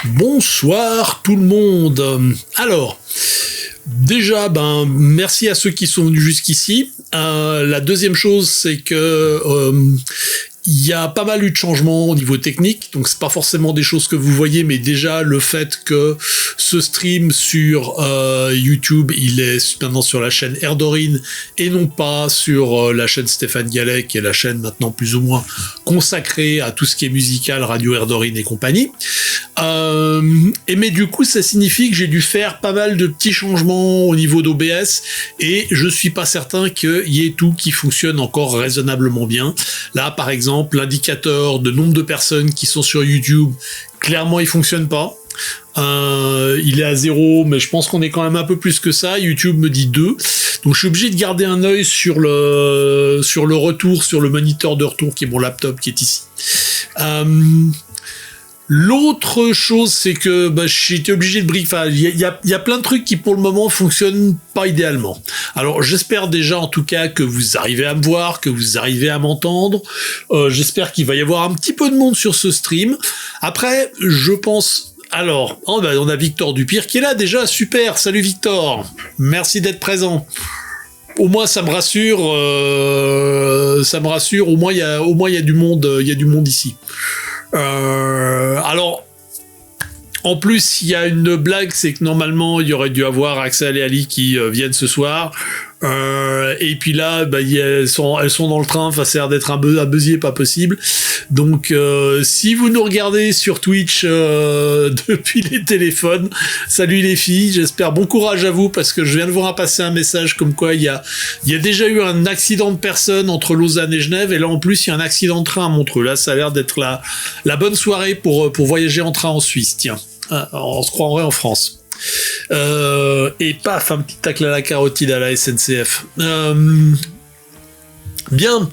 Bonsoir tout le monde. Alors, déjà, merci à ceux qui sont venus jusqu'ici. La deuxième chose, c'est que il y a pas mal eu de changements au niveau technique, donc c'est pas forcément des choses que vous voyez, mais déjà le fait que ce stream sur YouTube, il est maintenant sur la chaîne Erdorin et non pas sur la chaîne Stéphane Gallet, qui est la chaîne maintenant plus ou moins consacrée à tout ce qui est musical, Radio Erdorin et compagnie. Mais du coup, ça signifie que j'ai dû faire pas mal de petits changements au niveau d'OBS et je suis pas certain qu'il y ait tout qui fonctionne encore raisonnablement bien. Là, par exemple, l'indicateur de nombre de personnes qui sont sur YouTube, clairement, il fonctionne pas. Il est à 0, mais je pense qu'on est quand même un peu plus que ça. YouTube me dit 2. Donc je suis obligé de garder un œil sur le retour, sur le moniteur de retour qui est mon laptop qui est ici. L'autre chose, c'est que j'étais obligé de brief. Enfin, il y a plein de trucs qui pour le moment fonctionnent pas idéalement. Alors j'espère déjà en tout cas que vous arrivez à me voir, que vous arrivez à m'entendre. J'espère qu'il va y avoir un petit peu de monde sur ce stream. Après, je pense. Alors, on a Victor Dupire qui est là déjà. Super. Salut Victor. Merci d'être présent. Au moins ça me rassure. Au moins il y a du monde. Il y a du monde ici. Alors, en plus, il y a une blague, c'est que normalement, il y aurait dû avoir Axel et Ali qui viennent ce soir. Et puis là, elles sont dans le train. Enfin, ça a l'air d'être un buzzier pas possible. Donc, si vous nous regardez sur Twitch depuis les téléphones, salut les filles. J'espère bon courage à vous parce que je viens de vous passer un message comme quoi il y a déjà eu un accident de personne entre Lausanne et Genève et là en plus il y a un accident de train à Montreux. Là, ça a l'air d'être la bonne soirée pour voyager en train en Suisse. Tiens, on se croirait en France. Et paf, un petit tacle à la carotide à la SNCF. Bien.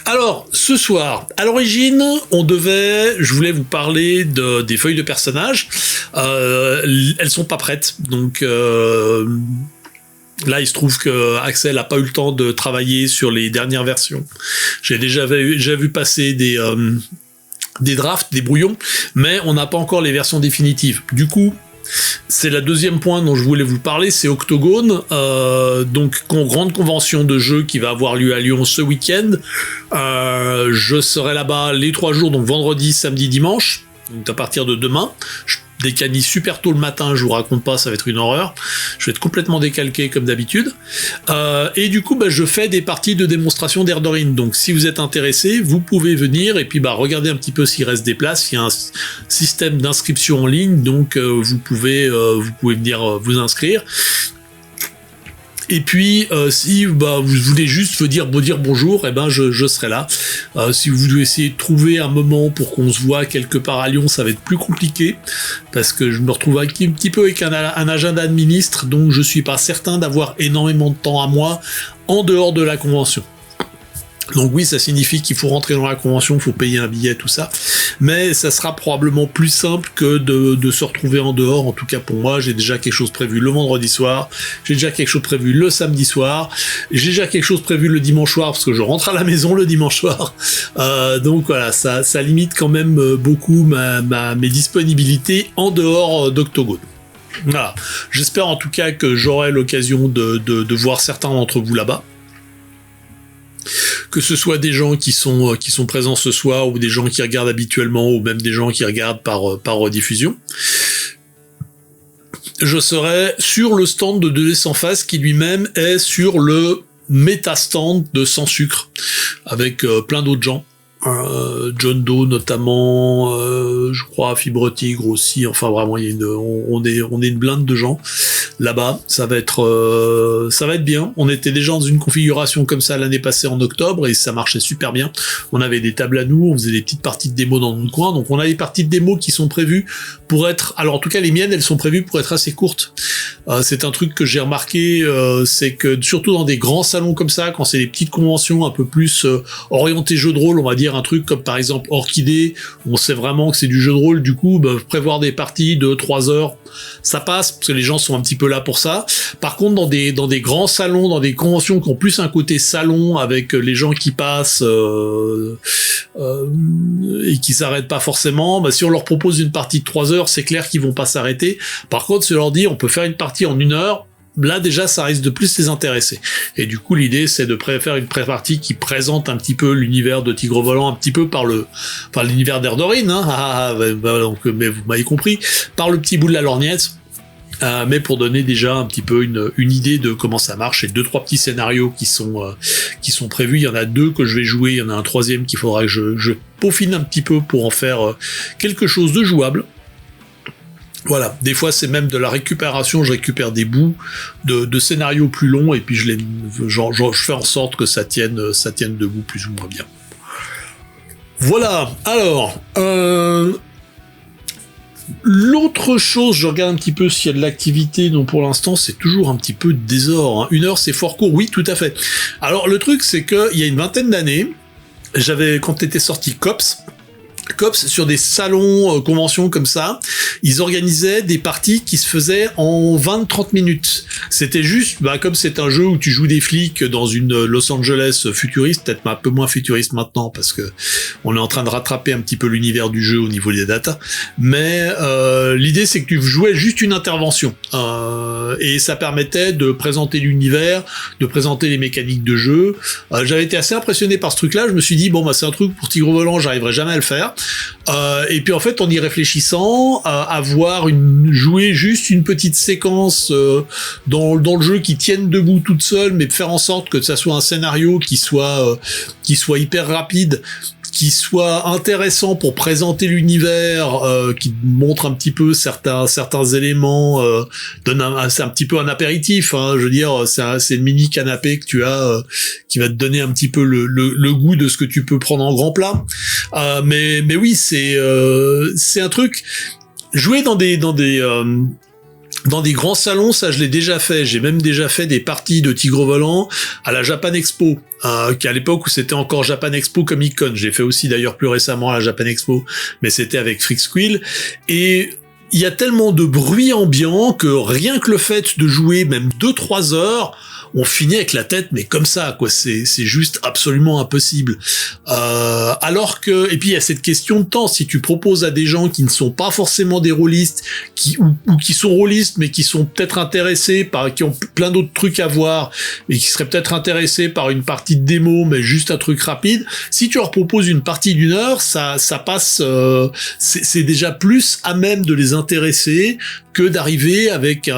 Alors, ce soir, à l'origine, je voulais vous parler des feuilles de personnages. Elles sont pas prêtes, donc là, il se trouve que Axel a pas eu le temps de travailler sur les dernières versions. J'ai déjà vu passer des drafts, des brouillons, mais on n'a pas encore les versions définitives. Du coup, c'est le deuxième point dont je voulais vous parler, c'est Octogone, donc grande convention de jeux qui va avoir lieu à Lyon ce week-end. Je serai là-bas les 3 jours, donc vendredi, samedi, dimanche, donc à partir de demain. Je décanise super tôt le matin, je vous raconte pas, ça va être une horreur. Je vais être complètement décalqué comme d'habitude. Et du coup, je fais des parties de démonstration d'Erdorin. Donc si vous êtes intéressé, vous pouvez venir et puis regardez un petit peu s'il reste des places. Il y a un système d'inscription en ligne, donc vous pouvez venir vous inscrire. Et puis, si vous voulez juste me dire bonjour, je serai là. Si vous voulez essayer de trouver un moment pour qu'on se voit quelque part à Lyon, ça va être plus compliqué, parce que je me retrouve un petit peu avec un agenda de ministre, donc je suis pas certain d'avoir énormément de temps à moi en dehors de la convention. Donc oui, ça signifie qu'il faut rentrer dans la convention, il faut payer un billet, tout ça. Mais ça sera probablement plus simple que de se retrouver en dehors. En tout cas pour moi, j'ai déjà quelque chose prévu le vendredi soir, j'ai déjà quelque chose prévu le samedi soir, j'ai déjà quelque chose prévu le dimanche soir parce que je rentre à la maison le dimanche soir. Donc voilà, ça limite quand même beaucoup mes disponibilités en dehors d'Octogone. Voilà. J'espère en tout cas que j'aurai l'occasion de voir certains d'entre vous là-bas. Que ce soit des gens qui sont présents ce soir ou des gens qui regardent habituellement ou même des gens qui regardent par rediffusion. Je serai sur le stand de 2D Sans Face qui lui-même est sur le méta-stand de Sans Sucre avec plein d'autres gens. John Doe notamment, je crois Fibre Tigre aussi, enfin vraiment on est une blinde de gens là-bas, ça va être bien. On était déjà dans une configuration comme ça l'année passée en octobre et ça marchait super bien. On avait des tables à nous, on faisait des petites parties de démo dans notre coin, donc on a des parties de démo qui sont prévues pour être, alors en tout cas les miennes elles sont prévues pour être assez courtes. C'est un truc que j'ai remarqué, c'est que surtout dans des grands salons comme ça, quand c'est des petites conventions un peu plus orientées jeux de rôle, on va dire un truc comme par exemple Orchidée, où on sait vraiment que c'est du jeu jeu de rôle, du coup, prévoir des parties de 3 heures, ça passe, parce que les gens sont un petit peu là pour ça. Par contre, dans des grands salons, dans des conventions qui ont plus un côté salon, avec les gens qui passent et qui s'arrêtent pas forcément, si on leur propose une partie de 3 heures, c'est clair qu'ils vont pas s'arrêter. Par contre, si on leur dit on peut faire une partie en 1 heure, là déjà ça risque de plus les intéresser. Et du coup l'idée c'est de faire une pré-partie qui présente un petit peu l'univers de Tigre Volant, un petit peu par l'univers d'Erdorine, donc, mais vous m'avez compris, par le petit bout de la lorgnette. Mais pour donner déjà un petit peu une idée de comment ça marche, et 2-3 petits scénarios qui sont prévus. Il y en a 2 que je vais jouer, il y en a un 3e qu'il faudra que je peaufine un petit peu pour en faire quelque chose de jouable. Voilà, des fois c'est même de la récupération, je récupère des bouts de scénarios plus longs et puis je fais en sorte que ça tienne debout plus ou moins bien. Voilà, alors l'autre chose, je regarde un petit peu s'il y a de l'activité, donc pour l'instant c'est toujours un petit peu de désordre, hein. 1 heure c'est fort court, oui tout à fait. Alors le truc c'est que il y a une vingtaine d'années, quand était sorti Cops, sur des salons, conventions comme ça, ils organisaient des parties qui se faisaient en 20-30 minutes. C'était juste, comme c'est un jeu où tu joues des flics dans une Los Angeles futuriste, peut-être un peu moins futuriste maintenant, parce que on est en train de rattraper un petit peu l'univers du jeu au niveau des datas, mais l'idée c'est que tu jouais juste une intervention, et ça permettait de présenter l'univers, de présenter les mécaniques de jeu. J'avais été assez impressionné par ce truc-là, je me suis dit, c'est un truc pour Tigre Volant, j'arriverai jamais à le faire. Et puis en fait, en y réfléchissant, jouer juste une petite séquence dans le jeu qui tienne debout toute seule, mais faire en sorte que ça soit un scénario qui soit hyper rapide, qui soit intéressant pour présenter l'univers, qui montre un petit peu certains éléments, c'est un petit peu un apéritif, hein, je veux dire, c'est le mini canapé que tu as, qui va te donner un petit peu le goût de ce que tu peux prendre en grand plat. Mais oui, c'est un truc, jouer dans des grands salons, ça je l'ai déjà fait. J'ai même déjà fait des parties de Tigre Volant à la Japan Expo, qu'à l'époque où c'était encore Japan Expo Comic Con. J'ai fait aussi d'ailleurs plus récemment à la Japan Expo, mais c'était avec Freak Squill. Et il y a tellement de bruit ambiant que rien que le fait de jouer même 2-3 heures, on finit avec la tête, mais comme ça, quoi. C'est juste absolument impossible. Alors que, et puis il y a cette question de temps. Si tu proposes à des gens qui ne sont pas forcément des rôlistes, ou qui sont rôlistes, mais qui sont peut-être intéressés qui ont plein d'autres trucs à voir, et qui seraient peut-être intéressés par une partie de démo, mais juste un truc rapide. Si tu leur proposes une partie d'1 heure, ça passe, c'est déjà plus à même de les intéresser que d'arriver avec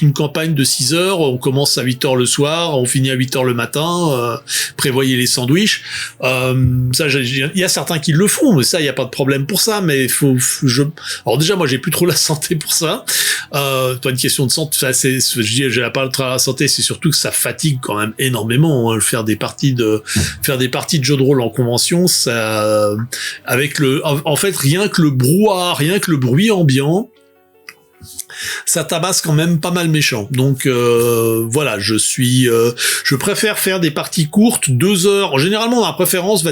une campagne de 6 heures, on commence à 8 heures le soir, on finit à 8 heures le matin, prévoyez les sandwichs. Ça, il y a certains qui le font, mais ça, il y a pas de problème pour ça, mais alors déjà, moi, j'ai plus trop la santé pour ça. Pas une question de santé, j'ai pas la santé, c'est surtout que ça fatigue quand même énormément, hein, faire des parties de jeux de rôle en convention, ça, en fait, rien que le brouhaha, rien que le bruit ambiant, ça tabasse quand même pas mal méchant. Donc voilà, je préfère faire des parties courtes, 2 heures. Généralement, ma préférence va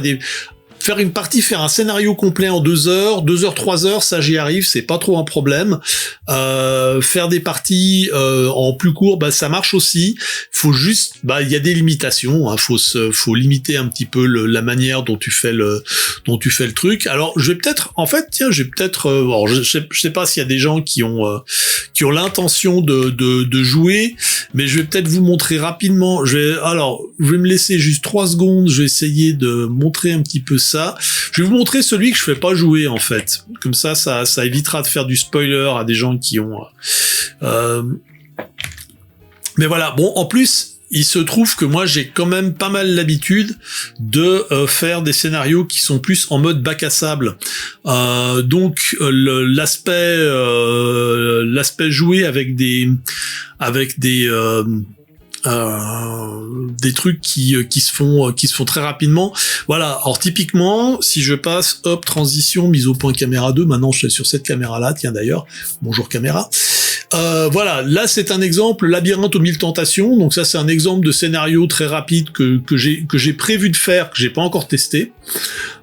faire une partie, faire un scénario complet en 2 heures, 3 heures, ça j'y arrive, c'est pas trop un problème. Faire des parties en plus court, ça marche aussi. Faut juste, il y a des limitations, hein, faut limiter un petit peu la manière dont tu fais le truc. Alors je vais peut-être, alors je sais pas s'il y a des gens qui ont l'intention de jouer, mais je vais peut-être vous montrer rapidement. Je vais me laisser juste 3 secondes, je vais essayer de montrer un petit peu ça. Je vais vous montrer celui que je fais pas jouer en fait. Comme ça évitera de faire du spoiler à des gens qui ont. Mais voilà. Bon, en plus, il se trouve que moi j'ai quand même pas mal l'habitude de faire des scénarios qui sont plus en mode bac à sable. Donc l'aspect joué avec des trucs qui se font très rapidement. Voilà. Alors typiquement, si je passe, hop, transition, mise au point caméra 2, maintenant je suis sur cette caméra là, tiens d'ailleurs, bonjour caméra. Voilà, là c'est un exemple, Labyrinthe aux 1000 tentations, donc ça c'est un exemple de scénario très rapide que j'ai prévu de faire, que j'ai pas encore testé.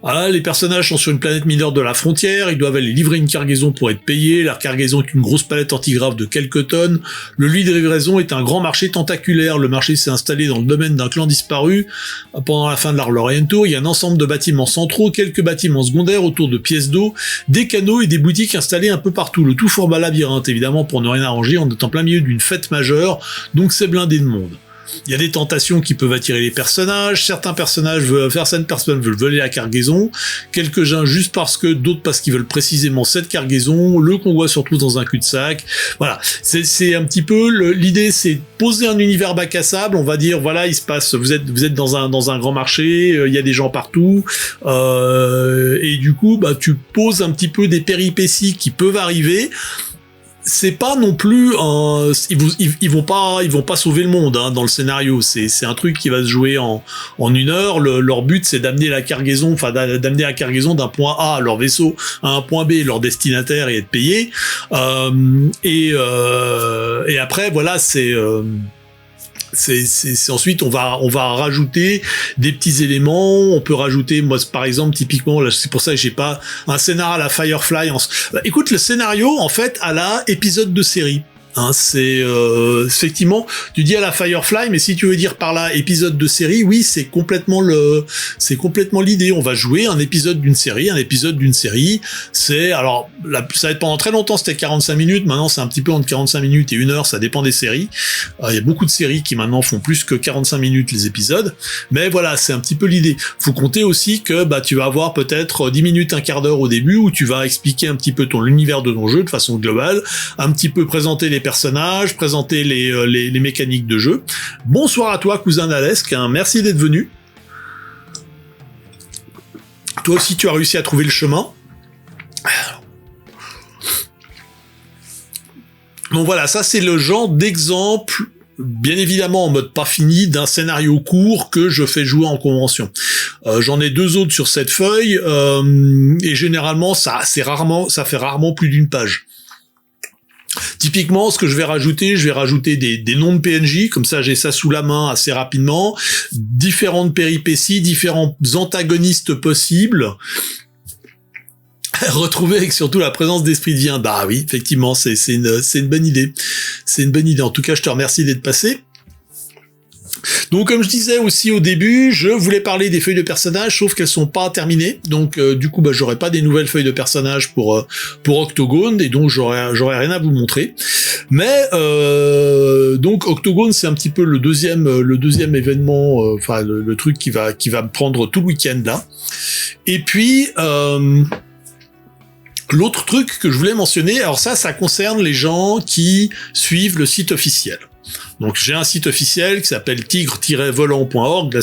Voilà, les personnages sont sur une planète mineure de la frontière, ils doivent aller livrer une cargaison pour être payés, la cargaison est une grosse palette antigrave de quelques tonnes, le lieu de livraison est un grand marché tentaculaire, le marché s'est installé dans le domaine d'un clan disparu pendant la fin de l'Arlorian Tour, il y a un ensemble de bâtiments centraux, quelques bâtiments secondaires autour de pièces d'eau, des canaux et des boutiques installées un peu partout, le tout forme un labyrinthe évidemment pour ne rien arranger, on est en plein milieu d'une fête majeure, donc c'est blindé de monde. Il y a des tentations qui peuvent attirer les personnages, certaines personnes veulent voler la cargaison, quelques-uns juste parce que, d'autres parce qu'ils veulent précisément cette cargaison, le convoi se retrouve dans un cul-de-sac, voilà, c'est un petit peu, l'idée c'est de poser un univers bac à sable, on va dire, voilà, il se passe, vous êtes dans un grand marché, il y a des gens partout, et du coup, bah, tu poses un petit peu des péripéties qui peuvent arriver. C'est pas non plus ils vont pas sauver le monde hein, dans le scénario, c'est un truc qui va se jouer en 1 heure, leur but c'est d'amener la cargaison d'un point A à leur vaisseau à un point B, leur destinataire, et être payé, et après voilà, c'est ensuite on va rajouter des petits éléments, on peut rajouter, moi par exemple typiquement là, c'est pour ça que j'ai pas un scénario à la Firefly. Écoute, le scénario en fait à la épisode de série. Hein, c'est effectivement, tu dis à la Firefly, mais si tu veux dire par là épisode de série, oui, c'est complètement l'idée. On va jouer un épisode d'une série. C'est alors ça va être pendant très longtemps, c'était 45 minutes. Maintenant, c'est un petit peu entre 45 minutes et 1 heure, ça dépend des séries. Il y a beaucoup de séries qui maintenant font plus que 45 minutes les épisodes, mais voilà, c'est un petit peu l'idée. Faut compter aussi que bah tu vas avoir peut-être 10 minutes, un quart d'heure au début où tu vas expliquer un petit peu l'univers de ton jeu de façon globale, un petit peu présenter les personnages, présenter les mécaniques de jeu. Bonsoir à toi, cousin Alesque, hein, merci d'être venu. Toi aussi, tu as réussi à trouver le chemin. Donc voilà, ça c'est le genre d'exemple, bien évidemment en mode pas fini, d'un scénario court que je fais jouer en convention. J'en ai 2 autres sur cette feuille, et généralement ça fait rarement plus d'une page. Typiquement, ce que je vais rajouter des noms de PNJ, comme ça j'ai ça sous la main assez rapidement, différentes péripéties, différents antagonistes possibles, retrouver avec surtout la présence d'esprit de Vien. Bah oui, effectivement, c'est une bonne idée. C'est une bonne idée. En tout cas, je te remercie d'être passé. Donc comme je disais aussi au début, je voulais parler des feuilles de personnages, sauf qu'elles sont pas terminées, donc du coup bah j'aurai pas des nouvelles feuilles de personnages pour Octogone, et donc j'aurai rien à vous montrer. Mais donc Octogone c'est un petit peu le deuxième événement, enfin le truc qui va me prendre tout le week-end là. Et puis l'autre truc que je voulais mentionner, alors ça concerne les gens qui suivent le site officiel. Donc j'ai un site officiel qui s'appelle tigre-volant.org, là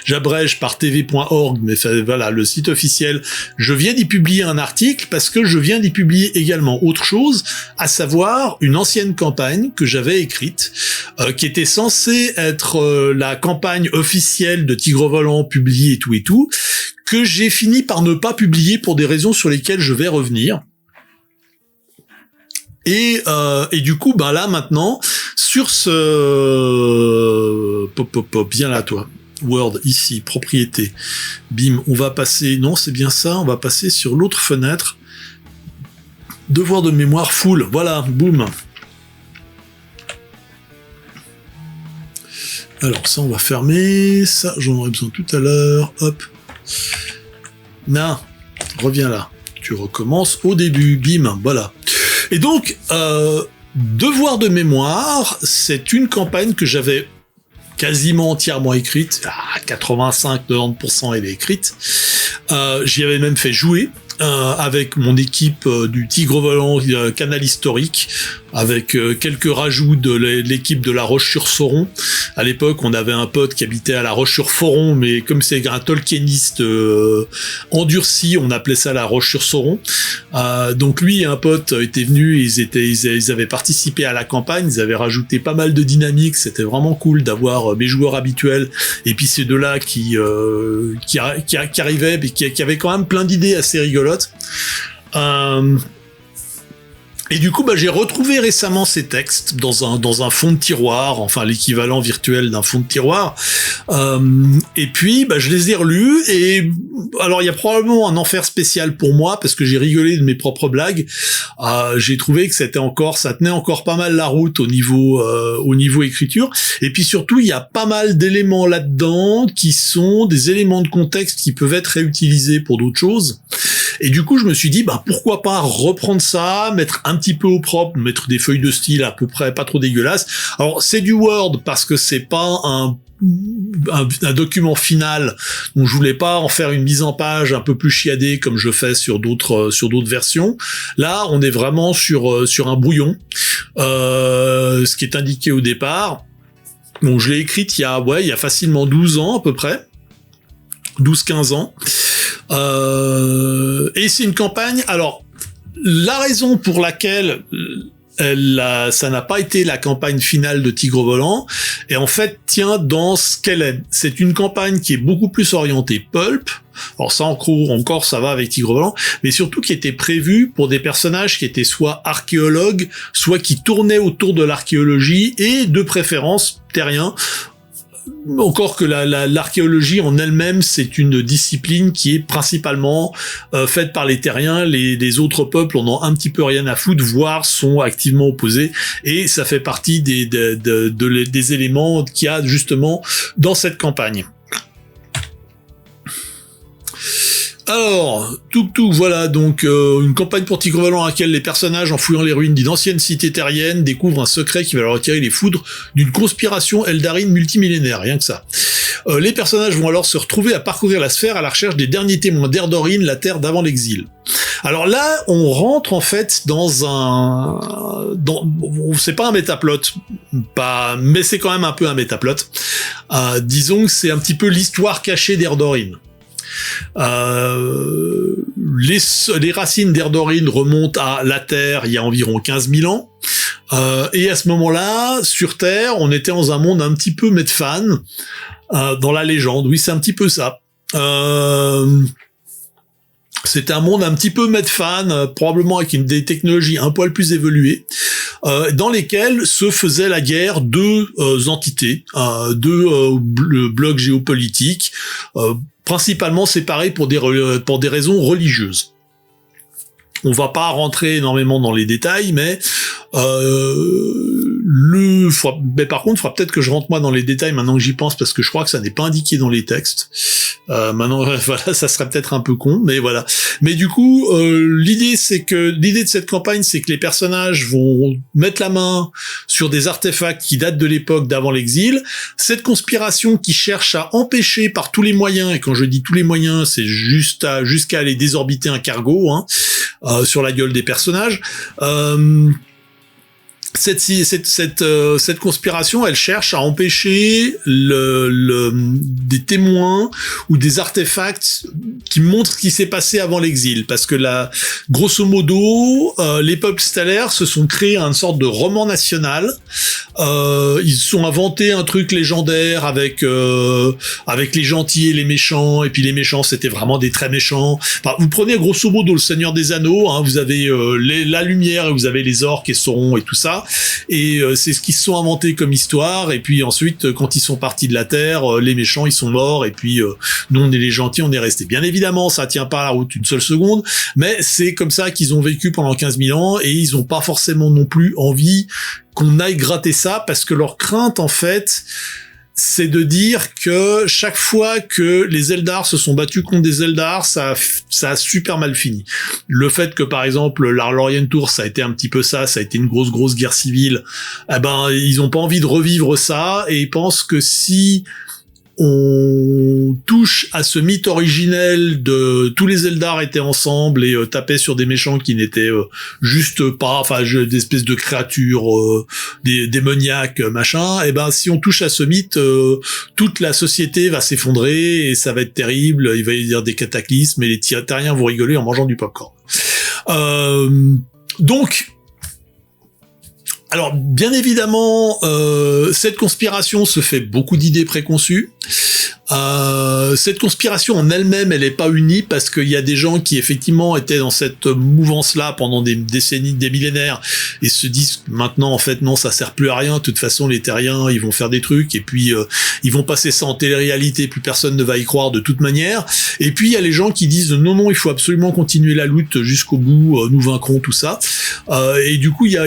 j'abrège par tv.org, mais voilà, le site officiel, je viens d'y publier un article parce que je viens d'y publier également autre chose, à savoir une ancienne campagne que j'avais écrite, qui était censée être la campagne officielle de Tigre Volant, publiée et tout, que j'ai fini par ne pas publier pour des raisons sur lesquelles je vais revenir. Et du coup, bah là maintenant, sur ce viens là toi, Word ici, propriété, bim, on va passer, non c'est bien ça, on va passer sur l'autre fenêtre, devoir de mémoire full, voilà, boum. Alors ça on va fermer, ça j'en aurai besoin tout à l'heure, hop, non, reviens là, tu recommences au début, bim, voilà. Et donc, devoir de mémoire, c'est une campagne que j'avais quasiment entièrement écrite, à 85-90% elle est écrite, j'y avais même fait jouer, avec mon équipe du Tigre Volant Canal Historique, avec quelques rajouts de l'équipe de La Roche-sur-Foron. À l'époque, on avait un pote qui habitait à La Roche-sur-Foron, mais comme c'est un Tolkieniste endurci, on appelait ça La Roche-sur-Foron. Donc lui et un pote étaient venus, ils avaient participé à la campagne, ils avaient rajouté pas mal de dynamique, c'était vraiment cool d'avoir mes joueurs habituels, et puis ces deux-là qui arrivaient, mais qui avaient quand même plein d'idées assez rigolotes. Et du coup, j'ai retrouvé récemment ces textes dans un fond de tiroir, enfin l'équivalent virtuel d'un fond de tiroir. Et puis, je les ai relus. Et alors, il y a probablement un enfer spécial pour moi parce que j'ai rigolé de mes propres blagues. J'ai trouvé que ça tenait encore pas mal la route au niveau écriture. Et puis surtout, il y a pas mal d'éléments là-dedans qui sont des éléments de contexte qui peuvent être réutilisés pour d'autres choses. Et du coup, je me suis dit, pourquoi pas reprendre ça, mettre un petit peu au propre, mettre des feuilles de style à peu près pas trop dégueulasses. Alors, c'est du Word parce que c'est pas un document final, donc je voulais pas en faire une mise en page un peu plus chiadée comme je fais sur d'autres versions. Là, on est vraiment sur un brouillon, ce qui est indiqué au départ. Donc, je l'ai écrite il y a facilement 12 ans à peu près. 12-15 ans. Et c'est une campagne. Alors, la raison pour laquelle ça n'a pas été la campagne finale de Tigre Volant, et en fait tient dans ce qu'elle est. C'est une campagne qui est beaucoup plus orientée pulp. Alors ça encore ça va avec Tigre Volant, mais surtout qui était prévue pour des personnages qui étaient soit archéologues, soit qui tournaient autour de l'archéologie et de préférence terriens. Encore que l'archéologie en elle-même, c'est une discipline qui est principalement faite par les terriens. Les autres peuples en ont un petit peu rien à foutre, voire sont activement opposés. Et ça fait partie des éléments qu'il y a justement dans cette campagne. Alors, voilà, donc une campagne pour Tigre Volant à laquelle les personnages, en fouillant les ruines d'une ancienne cité terrienne, découvrent un secret qui va leur retirer les foudres d'une conspiration eldarine multimillénaire, rien que ça. Les personnages vont alors se retrouver à parcourir la sphère à la recherche des derniers témoins d'Erdorine, la terre d'avant l'exil. Alors là, on rentre en fait c'est pas un métaplot, mais c'est quand même un peu un métaplot. Disons que c'est un petit peu l'histoire cachée d'Erdorine. Les racines d'Erdorine remontent à la Terre il y a environ 15 000 ans. Et à ce moment-là, sur Terre, on était dans un monde un petit peu Medfan, dans la légende. Oui, c'est un petit peu ça. C'était un monde un petit peu Medfan, probablement avec des technologies un poil plus évoluées, dans lesquelles se faisait la guerre deux entités, deux blocs géopolitiques, principalement séparés pour des raisons religieuses. On va pas rentrer énormément dans les détails, mais par contre, il faudra peut-être que je rentre moi dans les détails maintenant que j'y pense, parce que je crois que ça n'est pas indiqué dans les textes. Maintenant, voilà, ça serait peut-être un peu con, mais voilà. Mais du coup, l'idée de cette campagne, c'est que les personnages vont mettre la main sur des artefacts qui datent de l'époque d'avant l'exil. Cette conspiration qui cherche à empêcher par tous les moyens, et quand je dis tous les moyens, c'est jusqu'à aller désorbiter un cargo, sur la gueule des personnages. Cette conspiration, elle cherche à empêcher des témoins ou des artefacts qui montrent ce qui s'est passé avant l'exil, parce que grosso modo, les peuples stellaires se sont créés une sorte de roman national. Ils se sont inventés un truc légendaire avec les gentils et les méchants, et puis les méchants c'était vraiment des très méchants. Enfin, vous prenez grosso modo le Seigneur des Anneaux, vous avez la lumière et vous avez les orques et Sauron et tout ça. Et c'est ce qu'ils se sont inventés comme histoire, et puis ensuite quand ils sont partis de la Terre, les méchants ils sont morts, et puis nous on est les gentils, on est restés. Bien évidemment ça tient pas à la route une seule seconde, mais c'est comme ça qu'ils ont vécu pendant 15 000 ans, et ils ont pas forcément non plus envie qu'on aille gratter ça, parce que leur crainte en fait, c'est de dire que chaque fois que les Eldar se sont battus contre des Eldar, ça a super mal fini. Le fait que, par exemple, l'Arlorien Tour, ça a été un petit peu ça a été une grosse guerre civile, ils ont pas envie de revivre ça, et ils pensent que si on touche à ce mythe originel de tous les Eldar étaient ensemble et tapaient sur des méchants qui n'étaient juste pas, des espèces de créatures démoniaques, machin, si on touche à ce mythe, toute la société va s'effondrer et ça va être terrible, il va y avoir des cataclysmes et les terriens vont rigoler en mangeant du popcorn. Donc, Alors, bien évidemment, cette conspiration se fait beaucoup d'idées préconçues. Cette conspiration en elle-même, elle n'est pas unie parce qu'il y a des gens qui effectivement étaient dans cette mouvance-là pendant des décennies, des millénaires, et se disent maintenant en fait non, ça sert plus à rien. De toute façon, les terriens, ils vont faire des trucs et puis ils vont passer ça en télé-réalité, plus personne ne va y croire de toute manière. Et puis il y a les gens qui disent non, il faut absolument continuer la lutte jusqu'au bout, nous vaincrons tout ça. Et du coup, il y a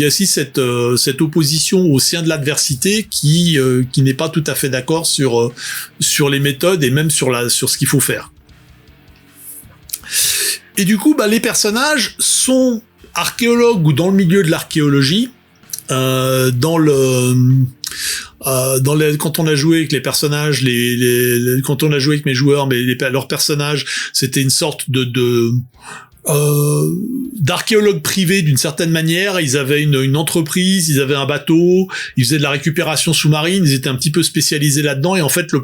aussi cette opposition au sein de l'adversité qui n'est pas tout à fait d'accord sur les méthodes et même sur ce qu'il faut faire. Et du coup, les personnages sont archéologues ou dans le milieu de l'archéologie. Quand on a joué avec les personnages, quand on a joué avec mes joueurs, mais leurs personnages, c'était une sorte d'archéologues privés d'une certaine manière. Ils avaient une entreprise, ils avaient un bateau, ils faisaient de la récupération sous-marine, ils étaient un petit peu spécialisés là-dedans, et en fait la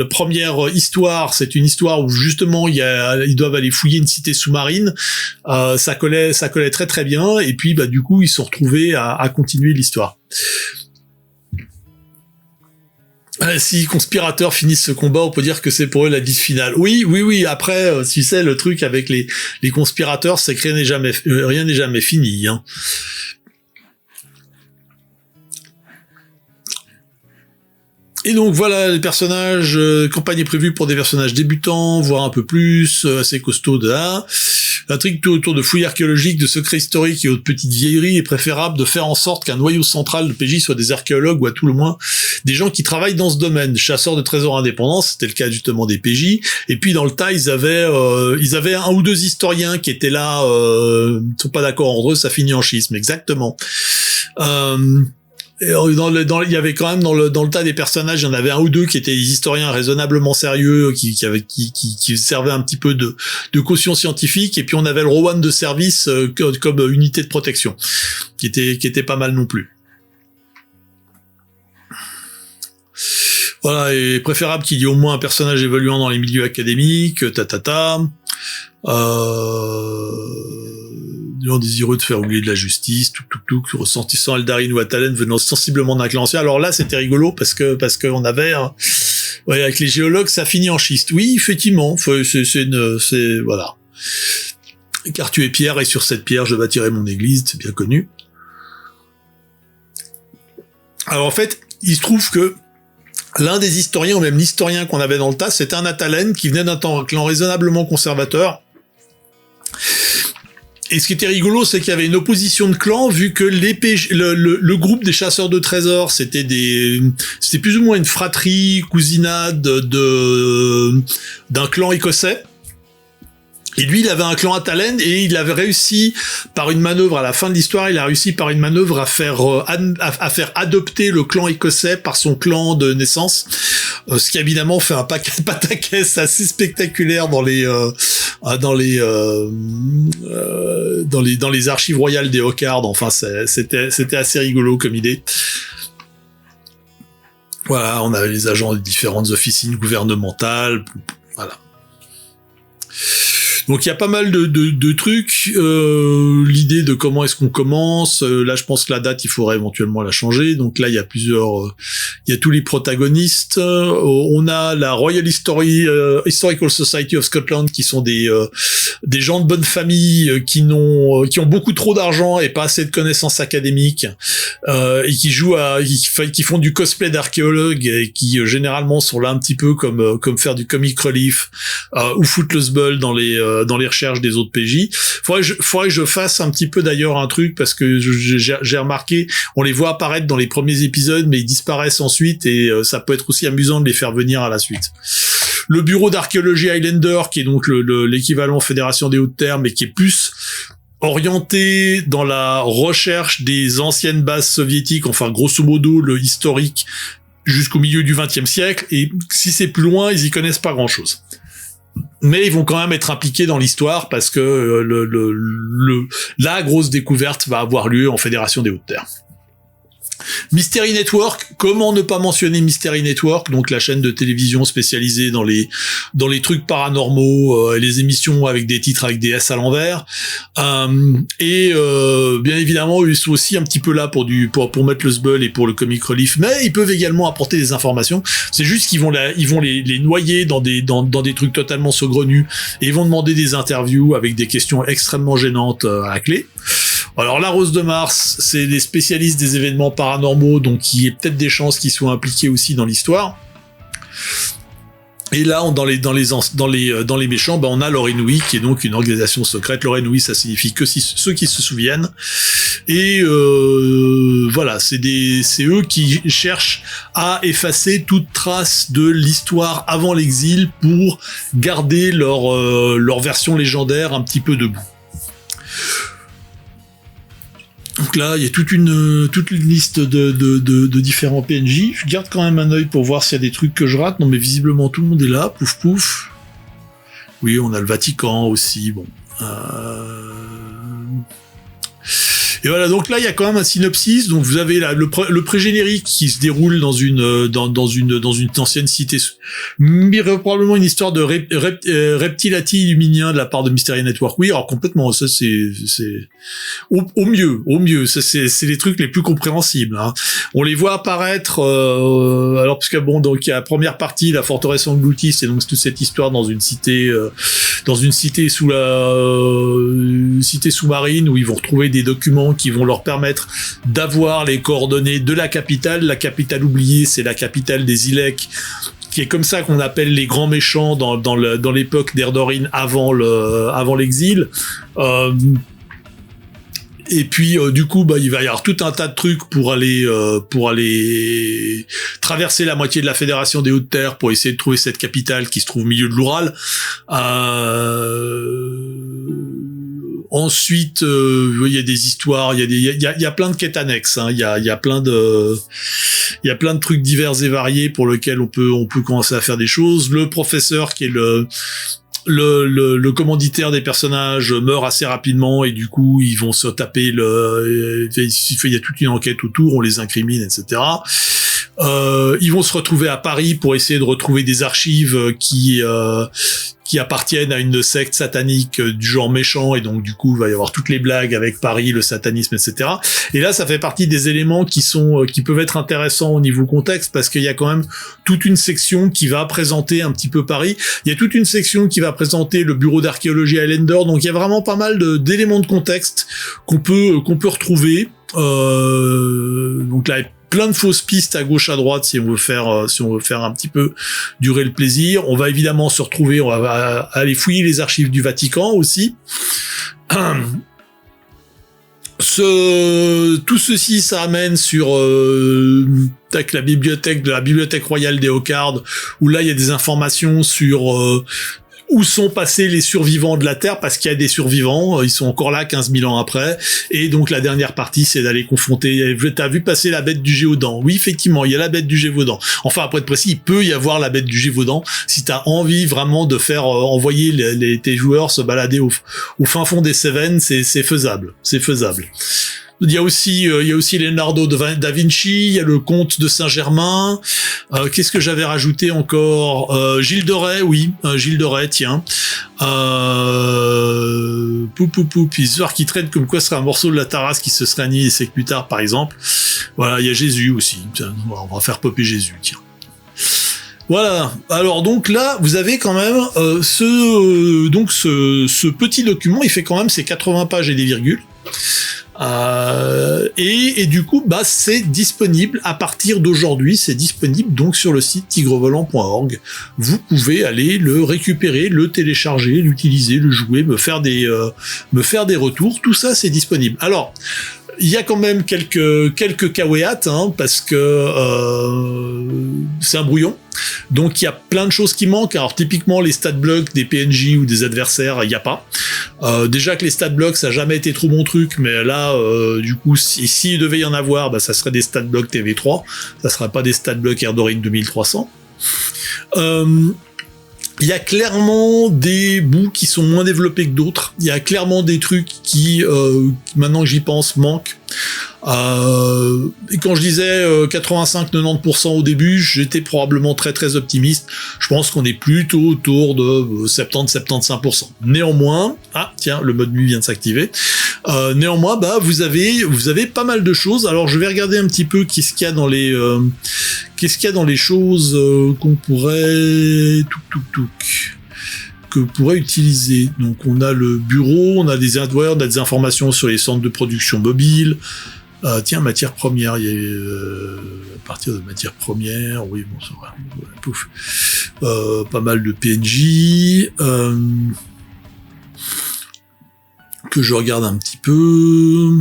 première histoire, c'est une histoire où justement ils doivent aller fouiller une cité sous-marine. Ça collait très très bien, et puis du coup ils se sont retrouvés à continuer l'histoire. Si conspirateurs finissent ce combat, on peut dire que c'est pour eux la bise finale. Oui. Après, tu sais, le truc avec les conspirateurs, c'est que rien n'est jamais fini. Hein. Et donc voilà, les personnages, campagne est prévue pour des personnages débutants, voire un peu plus, assez costauds de là. L'intrigue autour de fouilles archéologiques, de secrets historiques et autres petites vieilleries est préférable de faire en sorte qu'un noyau central de PJ soit des archéologues ou à tout le moins des gens qui travaillent dans ce domaine, chasseurs de trésors indépendants, c'était le cas justement des PJ. Et puis dans le tas, ils avaient un ou deux historiens qui étaient là, ils sont pas d'accord entre eux, ça finit en schisme, exactement. Et il y avait quand même dans le tas des personnages, il y en avait un ou deux qui étaient des historiens raisonnablement sérieux, qui servaient un petit peu de caution scientifique, et puis on avait le Rowan de service comme unité de protection, qui était pas mal non plus. Voilà, et préférable qu'il y ait au moins un personnage évoluant dans les milieux académiques, désireux de faire oublier de la justice, ressentissant Eldarin ou Atalen venant sensiblement d'un clan ancien. Alors là, c'était rigolo parce qu'on avait, avec les géologues, ça finit en schiste. Oui, effectivement, c'est voilà. Car tu es pierre et sur cette pierre je bâtirai mon église, c'est bien connu. Alors en fait, il se trouve que l'un des historiens, ou même l'historien qu'on avait dans le tas, c'était un Atalen qui venait d'un clan raisonnablement conservateur. Et ce qui était rigolo, c'est qu'il y avait une opposition de clans, vu que le groupe des chasseurs de trésors, c'était plus ou moins une fratrie, cousinade d'un clan écossais. Et lui, il avait un clan Atalen, et il avait réussi, par une manœuvre à la fin de l'histoire, à faire adopter le clan écossais par son clan de naissance. Ce qui évidemment fait un paquet de pataquès assez spectaculaire dans les archives royales des Hockard. Enfin, c'était assez rigolo comme idée. Voilà, on avait les agents des différentes officines gouvernementales. Voilà. Donc il y a pas mal de trucs. L'idée de comment est-ce qu'on commence. Là, je pense que la date, il faudrait éventuellement la changer. Donc là, il y a tous les protagonistes. On a la Royal Historical Society of Scotland, qui sont des gens de bonne famille qui ont beaucoup trop d'argent et pas assez de connaissances académiques, et qui font du cosplay d'archéologues et qui généralement sont là un petit peu comme faire du comic relief ou Footloose Bull dans les recherches des autres PJ. Faudrait que je fasse un petit peu d'ailleurs un truc, parce que j'ai remarqué, on les voit apparaître dans les premiers épisodes, mais ils disparaissent ensuite, et ça peut être aussi amusant de les faire venir à la suite. Le bureau d'archéologie Highlander, qui est donc l'équivalent Fédération des Hautes-Terres, mais qui est plus orienté dans la recherche des anciennes bases soviétiques, enfin grosso modo le historique jusqu'au milieu du XXe siècle, et si c'est plus loin, ils y connaissent pas grand-chose. Mais ils vont quand même être impliqués dans l'histoire, parce que la grosse découverte va avoir lieu en Fédération des Hautes-Terres. Mystery Network, comment ne pas mentionner Mystery Network, donc la chaîne de télévision spécialisée dans les trucs paranormaux, les émissions avec des titres avec des S à l'envers, et bien évidemment ils sont aussi un petit peu là pour mettre le sbull et pour le comic relief, mais ils peuvent également apporter des informations. C'est juste qu'ils vont les noyer dans des trucs totalement saugrenus, et ils vont demander des interviews avec des questions extrêmement gênantes à la clé. Alors la Rose de Mars, c'est des spécialistes des événements paranormaux, donc il y a peut-être des chances qu'ils soient impliqués aussi dans l'histoire. Et là, dans les méchants, on a l'Orenui, qui est donc une organisation secrète. L'Orenui, ça signifie que ceux qui se souviennent. Et voilà, c'est eux qui cherchent à effacer toute trace de l'histoire avant l'exil pour garder leur version légendaire un petit peu debout. Donc là, il y a toute une liste de différents PNJ. Je garde quand même un œil pour voir s'il y a des trucs que je rate. Non, mais visiblement, tout le monde est là. Pouf, pouf. Oui, on a le Vatican aussi. Bon. Et voilà, donc là il y a quand même un synopsis. Donc vous avez là le pré-générique qui se déroule dans une ancienne cité, probablement une histoire de reptilati illuminien de la part de Mystery Network. Oui, alors complètement, ça c'est au mieux, ça c'est les trucs les plus compréhensibles, hein. On les voit apparaître alors parce que bon, donc il y a la première partie, la forteresse engloutie, c'est donc toute cette histoire dans une cité cité sous-marine où ils vont retrouver des documents qui vont leur permettre d'avoir les coordonnées de la capitale. La capitale oubliée, c'est la capitale des Ilek, qui est comme ça qu'on appelle les grands méchants dans l'époque d'Erdorin avant l'exil. Et puis du coup, il va y avoir tout un tas de trucs pour aller traverser la moitié de la Fédération des Hautes-Terres pour essayer de trouver cette capitale qui se trouve au milieu de l'Oural. Ensuite, il y a des histoires, il y a plein de quêtes annexes, hein. Il y a plein de trucs divers et variés pour lesquels on peut commencer à faire des choses. Le professeur qui est le commanditaire des personnages meurt assez rapidement et du coup ils vont se taper il y a toute une enquête autour, on les incrimine, etc. Ils vont se retrouver à Paris pour essayer de retrouver des archives qui appartiennent à une secte satanique du genre méchant, et donc du coup il va y avoir toutes les blagues avec Paris, le satanisme, etc. Et là ça fait partie des éléments qui peuvent être intéressants au niveau contexte, parce qu'il y a quand même toute une section qui va présenter un petit peu Paris, il y a toute une section qui va présenter le bureau d'archéologie à Elendor, donc il y a vraiment pas mal d'éléments de contexte qu'on peut retrouver. Donc là, plein de fausses pistes à gauche à droite si on veut faire un petit peu durer le plaisir. On va évidemment se retrouver, on va aller fouiller les archives du Vatican aussi. Tout ceci, ça amène sur la bibliothèque royale des Hocards, où là il y a des informations sur où sont passés les survivants de la Terre, parce qu'il y a des survivants, ils sont encore là 15 000 ans après, et donc la dernière partie, c'est d'aller confronter, t'as vu passer la bête du Gévaudan? Oui, effectivement, il y a la bête du Gévaudan. Enfin, pour être précis, il peut y avoir la bête du Gévaudan, si t'as envie vraiment de faire envoyer tes joueurs se balader au fin fond des Cévennes, c'est faisable. Il y a aussi Leonardo da Vinci, il y a le comte de Saint-Germain. Qu'est-ce que j'avais rajouté encore? Gilles de Rais, oui, Gilles de Rais, tiens. Histoire qui traîne comme quoi ce serait un morceau de la Tarasque qui se serait annihilé des siècles plus tard, par exemple. Voilà, il y a Jésus aussi. On va faire popper Jésus, tiens. Voilà. Alors donc là, vous avez quand même ce petit document, il fait quand même ses 80 pages et des virgules. Et du coup, c'est disponible à partir d'aujourd'hui, c'est disponible donc sur le site tigrevolant.org. Vous pouvez aller le récupérer, le télécharger, l'utiliser, le jouer, me faire des retours, tout ça c'est disponible. Alors, il y a quand même quelques caveats, hein, parce que c'est un brouillon. Donc il y a plein de choses qui manquent. Alors typiquement les stat blocks des PNJ ou des adversaires, il n'y a pas. Déjà que les stat blocks ça n'a jamais été trop mon truc, mais là du coup s'il devait y en avoir, ça serait des stat blocks TV3, ça serait pas des stat blocks Erdorin 2300. Il y a clairement des bouts qui sont moins développés que d'autres. Il y a clairement des trucs qui, maintenant que j'y pense, manquent. Et quand je disais 85-90% au début, j'étais probablement très très optimiste. Je pense qu'on est plutôt autour de 70-75%. Néanmoins, tiens, le mode nuit vient de s'activer. Néanmoins, vous avez pas mal de choses. Alors je vais regarder un petit peu qu'est-ce qu'il y a dans les choses qu'on pourrait utiliser. Donc on a le bureau, on a des informations sur les centres de production mobile. Tiens, matière première, il y a à partir de matière première, oui, bon, ça va, pouf. Pas mal de PNJ, que je regarde un petit peu.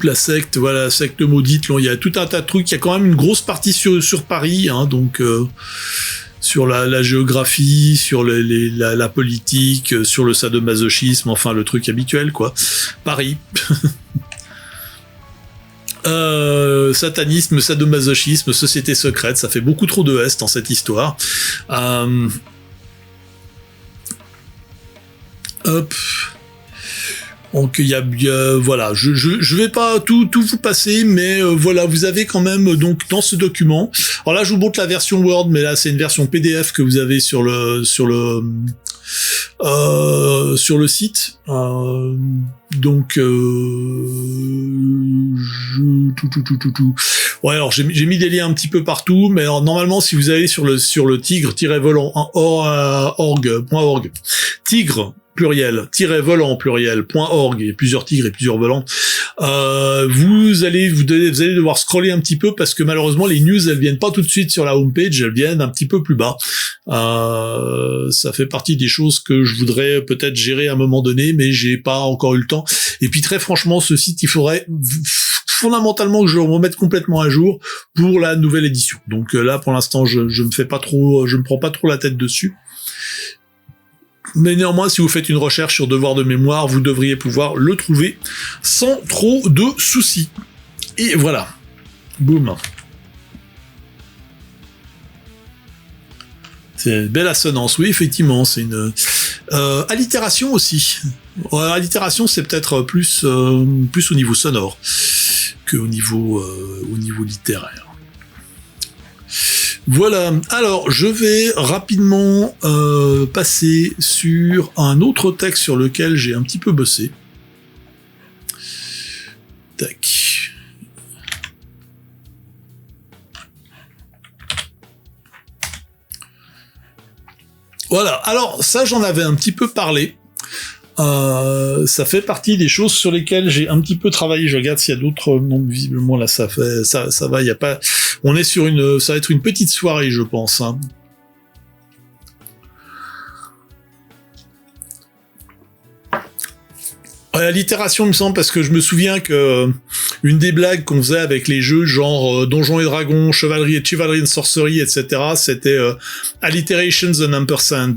La secte, voilà, secte maudite, là, il y a tout un tas de trucs, il y a quand même une grosse partie sur Paris, donc sur la géographie, sur la politique, sur le sadomasochisme, enfin le truc habituel, quoi. Paris. Satanisme, sadomasochisme, société secrète, ça fait beaucoup trop de S dans cette histoire. Hop. Donc il y a voilà, je vais pas tout vous passer, mais voilà, vous avez quand même donc dans ce document. Alors là, je vous montre la version Word, mais là c'est une version PDF que vous avez sur le site. Donc Ouais, alors j'ai mis des liens un petit peu partout, mais alors, normalement si vous allez sur le tigre-volant.org, tigre pluriel, volant pluriel.org, il y a plusieurs tigres et plusieurs volants, vous allez devoir scroller un petit peu parce que malheureusement les news elles viennent pas tout de suite sur la homepage, elles viennent un petit peu plus bas. Ça fait partie des choses que je voudrais peut-être gérer à un moment donné, mais j'ai pas encore eu le temps. Et puis très franchement, ce site, il faudrait fondamentalement que je le remette complètement à jour pour la nouvelle édition. Donc là pour l'instant je me prends pas trop la tête dessus. Mais néanmoins, si vous faites une recherche sur devoir de mémoire, vous devriez pouvoir le trouver sans trop de soucis. Et voilà. Boum. C'est une belle assonance. Oui, effectivement, c'est une allitération aussi. Allitération, c'est peut-être plus au niveau sonore que au niveau littéraire. Voilà, alors je vais rapidement passer sur un autre texte sur lequel j'ai un petit peu bossé. Tac. Voilà, alors ça j'en avais un petit peu parlé. Ça fait partie des choses sur lesquelles j'ai un petit peu travaillé. Je regarde s'il y a d'autres. Non, visiblement là ça va. Il y a pas. On est sur ça va être une petite soirée, je pense. Hein. L'itération, il me semble, parce que je me souviens que une des blagues qu'on faisait avec les jeux genre Donjons et Dragons, Chevalerie and Sorcery, etc., c'était Alliterations and Ampersand.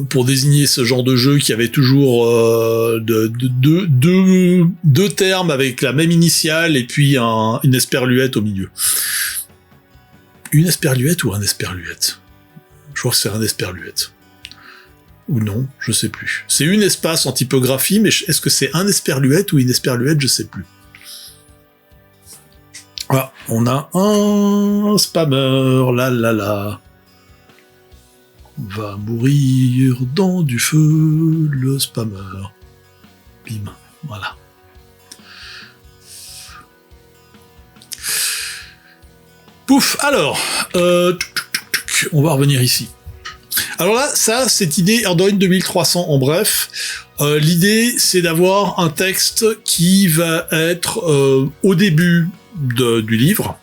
Pour désigner ce genre de jeu qui avait toujours deux termes avec la même initiale et puis une esperluette au milieu. Une esperluette ou un esperluette ? Je crois que c'est un esperluette. Ou non, je sais plus. C'est une espace en typographie, mais est-ce que c'est un esperluette ou une esperluette ? Je sais plus. Ah, on a un spammer, là. Va mourir dans du feu, le spammer. Bim, voilà. Pouf, alors, on va revenir ici. Alors là, cette idée Erdogn 2300 en bref, l'idée c'est d'avoir un texte qui va être au début du livre,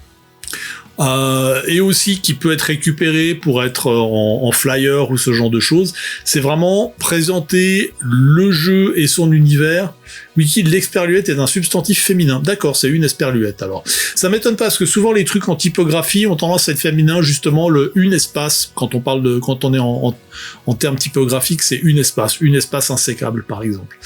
et aussi qui peut être récupéré pour être en flyer ou ce genre de choses. C'est vraiment présenter le jeu et son univers. Wiki de l'experluette est un substantif féminin. D'accord, c'est une esperluette. Alors, ça m'étonne pas parce que souvent les trucs en typographie ont tendance à être féminin. Justement, le une espace quand on est en termes typographiques, c'est une espace insécable par exemple.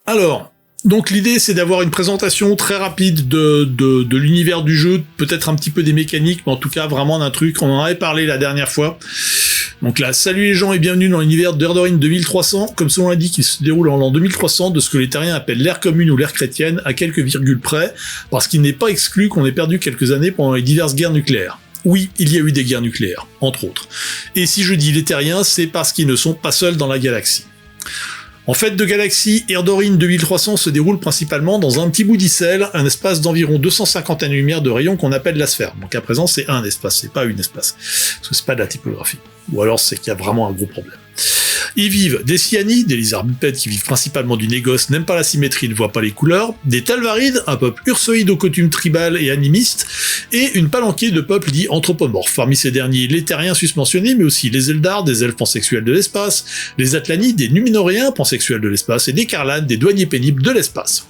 Alors. Donc l'idée c'est d'avoir une présentation très rapide de l'univers du jeu, peut-être un petit peu des mécaniques, mais en tout cas vraiment d'un truc, on en avait parlé la dernière fois, Donc là, salut les gens et bienvenue dans l'univers d'Erdorine 2300. Comme son nom l'indique, il se déroule en l'an 2300 de ce que les terriens appellent l'ère commune ou l'ère chrétienne, à quelques virgules près, parce qu'il n'est pas exclu qu'on ait perdu quelques années pendant les diverses guerres nucléaires. Oui, il y a eu des guerres nucléaires, entre autres. Et si je dis les terriens, c'est parce qu'ils ne sont pas seuls dans la galaxie. En fait de galaxie, Erdorine 2300 se déroule principalement dans un petit bout d'Icel, un espace d'environ 250 années-lumière de rayon qu'on appelle la sphère. Donc à présent, c'est un espace, c'est pas une espace. Parce que c'est pas de la typographie. Ou alors c'est qu'il y a vraiment un gros problème. Ils vivent des Cyannides, des lézards bipèdes qui vivent principalement du négoce, n'aiment pas la symétrie, ne voient pas les couleurs, des Talvarides, un peuple ursoïde aux coutumes tribales et animistes, et une palanquée de peuples dits anthropomorphes. Parmi ces derniers, les Terriens susmentionnés, mais aussi les Eldar, des elfes pansexuels de l'espace, les Atlanides, des Numenoréens pansexuels de l'espace, et des Karlanes, des douaniers pénibles de l'espace.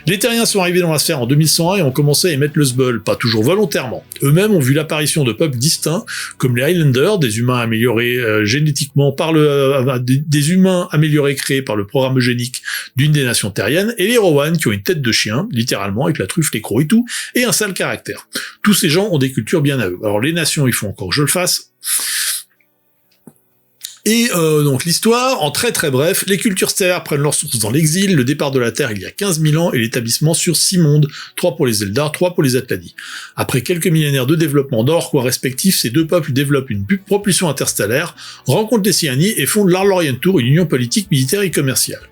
Les Terriens sont arrivés dans la sphère en 2101 et ont commencé à émettre le sbul, pas toujours volontairement. Eux-mêmes ont vu l'apparition de peuples distincts, comme les Highlanders, des humains améliorés génétiquement par des humains améliorés créés par le programme eugénique d'une des nations terriennes, et les Rowan qui ont une tête de chien, littéralement, avec la truffe, les crocs et tout, et un sale caractère. Tous ces gens ont des cultures bien à eux. Alors les nations, il faut encore que je le fasse. Et donc l'histoire, en très très bref, les cultures stellaires prennent leur source dans l'exil, le départ de la Terre il y a 15 000 ans et l'établissement sur 6 mondes, 3 pour les Eldar, 3 pour les Atlani. Après quelques millénaires de développement dans leurs coins respectifs, ces deux peuples développent une propulsion interstellaire, rencontrent les Cyanni et fondent l'Arlorian Tour, une union politique, militaire et commerciale.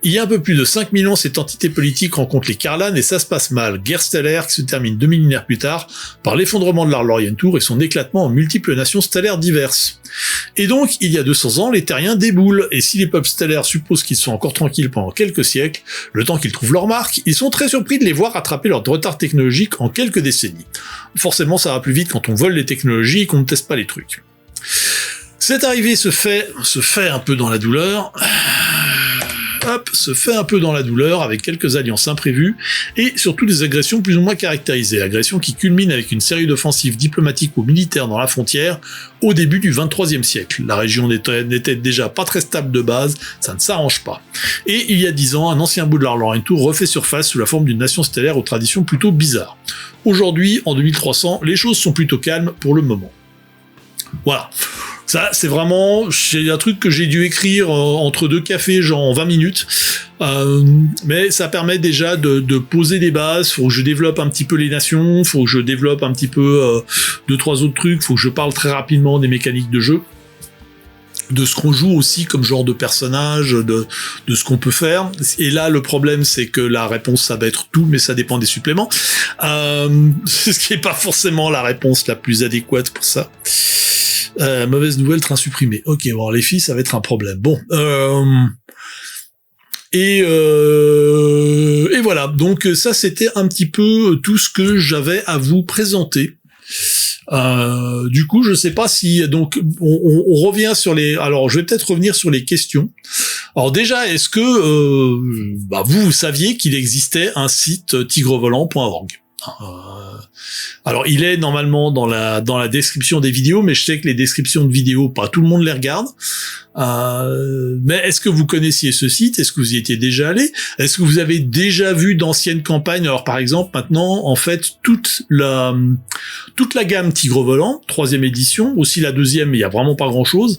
Il y a un peu plus de 5 000 ans, cette entité politique rencontre les Karlanes et ça se passe mal. Guerre stellaire qui se termine 2 millénaires plus tard par l'effondrement de l'Arlorian Tour et son éclatement en multiples nations stellaires diverses. Et donc, il y a 200 ans, les Terriens déboulent, et si les peuples stellaires supposent qu'ils sont encore tranquilles pendant quelques siècles, le temps qu'ils trouvent leur marque, ils sont très surpris de les voir rattraper leur retard technologique en quelques décennies. Forcément, ça va plus vite quand on vole les technologies et qu'on ne teste pas les trucs. Cette arrivée se fait un peu dans la douleur, avec quelques alliances imprévues et surtout des agressions plus ou moins caractérisées. Agressions qui culminent avec une série d'offensives diplomatiques ou militaires dans la frontière au début du 23e siècle. La région n'était déjà pas très stable de base, ça ne s'arrange pas. Et il y a 10 ans, un ancien bout de l'Arlorian Tour refait surface sous la forme d'une nation stellaire aux traditions plutôt bizarres. Aujourd'hui, en 2300, les choses sont plutôt calmes pour le moment. Voilà. Ça, c'est vraiment un truc que j'ai dû écrire entre deux cafés, genre en 20 minutes. Mais ça permet déjà de poser des bases. Faut que je développe un petit peu les nations, faut que je développe un petit peu 2-3 autres trucs, faut que je parle très rapidement des mécaniques de jeu, de ce qu'on joue aussi comme genre de personnage, de ce qu'on peut faire. Et là, le problème, c'est que la réponse, ça va être tout, mais ça dépend des suppléments. Ce qui est pas forcément la réponse la plus adéquate pour ça. Mauvaise nouvelle, train supprimé. Ok, bon, les filles, ça va être un problème. Bon. Et voilà. Donc ça, c'était un petit peu tout ce que j'avais à vous présenter. Du coup, je sais pas si donc on revient sur les. Alors, je vais peut-être revenir sur les questions. Alors déjà, est-ce que vous saviez qu'il existait un site tigrevolant.org? Alors, il est normalement dans la description des vidéos, mais je sais que les descriptions de vidéos, pas tout le monde les regarde. Mais est-ce que vous connaissiez ce site? Est-ce que vous y étiez déjà allé? Est-ce que vous avez déjà vu d'anciennes campagnes? Alors, par exemple, maintenant, en fait, toute la gamme Tigre Volant, 3e édition, aussi la 2e, mais il y a vraiment pas grand-chose,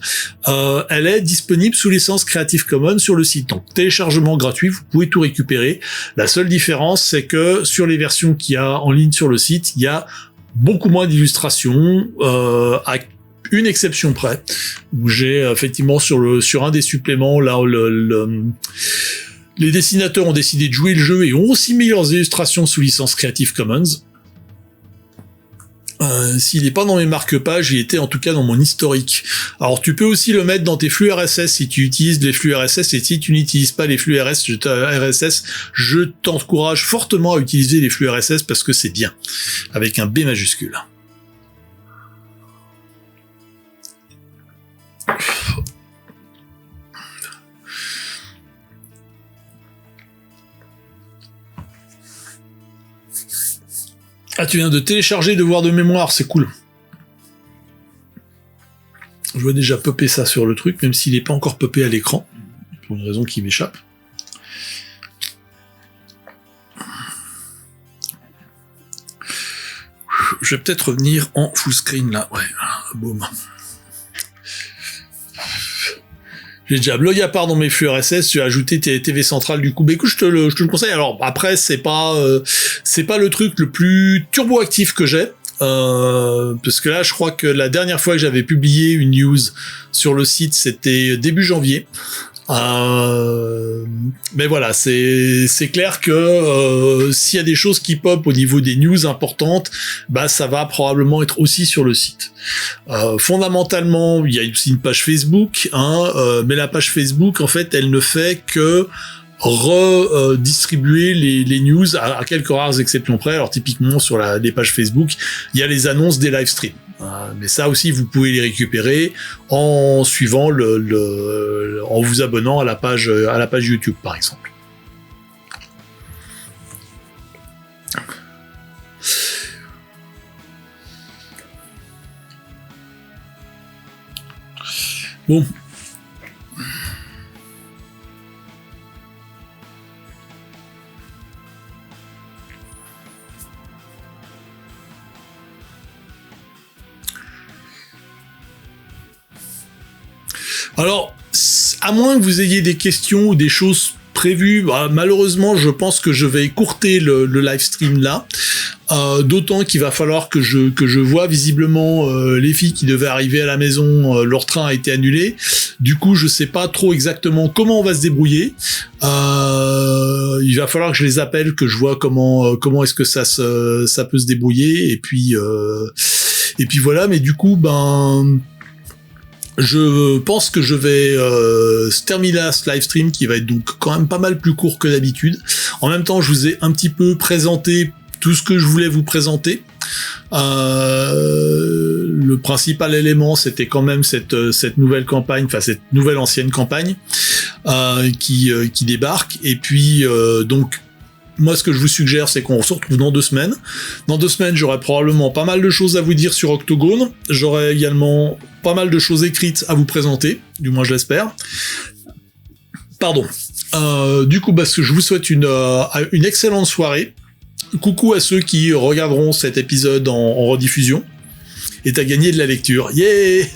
elle est disponible sous licence Creative Commons sur le site. Donc, téléchargement gratuit, vous pouvez tout récupérer. La seule différence, c'est que sur les versions qu'il y a en ligne sur le site, il y a beaucoup moins d'illustrations, à une exception près, où j'ai effectivement sur un des suppléments, là où les dessinateurs ont décidé de jouer le jeu et ont aussi mis leurs illustrations sous licence Creative Commons. S'il n'est pas dans mes marque-pages, il était en tout cas dans mon historique. Alors tu peux aussi le mettre dans tes flux RSS si tu utilises les flux RSS, et si tu n'utilises pas les flux RSS, je t'encourage fortement à utiliser les flux RSS parce que c'est bien, avec un B majuscule. Ah, tu viens de télécharger Devoir de mémoire, c'est cool. Je vois déjà popper ça sur le truc, même s'il n'est pas encore popé à l'écran, pour une raison qui m'échappe. Je vais peut-être revenir en full screen là, ouais, boum. J'ai déjà blog à part dans mes flux RSS, tu as ajouté TV Central du coup. Bah écoute, je te le conseille. Alors après, c'est pas le truc le plus turbo-actif que j'ai. Parce que là, je crois que la dernière fois que j'avais publié une news sur le site, c'était début janvier. Mais voilà, c'est clair que s'il y a des choses qui pop au niveau des news importantes, bah ça va probablement être aussi sur le site. Fondamentalement, il y a aussi une page Facebook, mais la page Facebook, en fait, elle ne fait que redistribuer les news à quelques rares exceptions près. Alors typiquement sur les pages Facebook, il y a les annonces des live streams. Mais ça aussi, vous pouvez les récupérer en suivant en vous abonnant à la page YouTube, par exemple. Bon. Alors, à moins que vous ayez des questions ou des choses prévues, malheureusement, je pense que je vais écourter le live stream là. D'autant qu'il va falloir que je vois visiblement les filles qui devaient arriver à la maison, leur train a été annulé. Du coup, je sais pas trop exactement comment on va se débrouiller. Il va falloir que je les appelle, que je vois comment est-ce que ça peut se débrouiller. Et puis voilà. Mais du coup, je pense que je vais terminer là ce live stream qui va être donc quand même pas mal plus court que d'habitude. En même temps, je vous ai un petit peu présenté tout ce que je voulais vous présenter. Le principal élément, c'était quand même cette nouvelle campagne, enfin cette nouvelle ancienne campagne qui débarque. Et puis donc moi, ce que je vous suggère, c'est qu'on se retrouve dans 2 semaines. Dans 2 semaines, j'aurai probablement pas mal de choses à vous dire sur Octogone. J'aurai également pas mal de choses écrites à vous présenter, du moins je l'espère. Pardon. Du coup, je vous souhaite une excellente soirée. Coucou à ceux qui regarderont cet épisode en rediffusion. Et t'as gagné de la lecture. Yeah.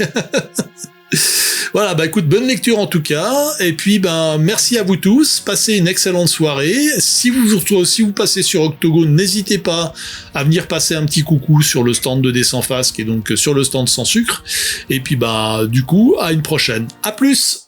Voilà, écoute, bonne lecture en tout cas, et puis merci à vous tous, passez une excellente soirée. Si vous passez sur Octogone, n'hésitez pas à venir passer un petit coucou sur le stand de Dés Sans Face, qui est donc sur le stand sans sucre. Et puis du coup, à une prochaine. À plus.